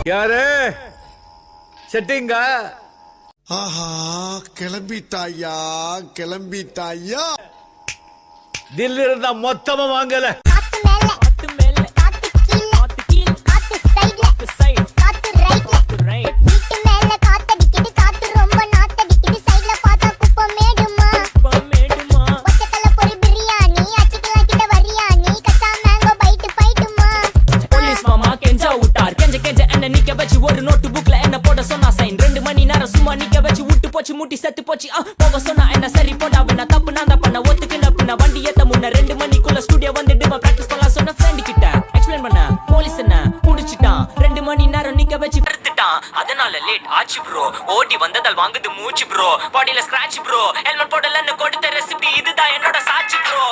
யாரு செட்டிங்கா? ஆஹா, கிளம்பிட்டாயா கிளம்பிட்டாயா. தில்லி இருந்தா மொத்தமா வாங்கல. ஒரு நோட்டு புக்ல என்ன போட சொன்னா சைன் 2 மணி நேரம் சும்மா நிக்க வச்சு விட்டு போச்சு முட்டி செத்து போச்சு. போக சொன்னா என்ன சரி போடா நான் தப்பு நான் தான் பண்ண ஒத்துக்கின பின்ன வண்டி ஏத்த முன்ன 2 மணிக்குள்ள ஸ்டுடியோ வந்துட்டு பிராக்டிஸ் பண்ணலாம் சொன்ன ஃப்ரெண்ட் கிட்ட எக்ஸ்பிளைன் பண்ண போலீஸ் என்ன புடிச்சிட்டான் 2 மணி நேரம் நிக்க வச்சு எடுத்துட்டான். அதனால லேட் ஆச்சு ப்ரோ. ஓடி வந்ததால் வாங்குது மூச்சு ப்ரோ. பாடியில ஸ்கிராட்ச் ப்ரோ. ஹெல்மெட் போடலன்னு கொடுத்த ரெசிபி இதுதான் என்னோட சாட்சி ப்ரோ.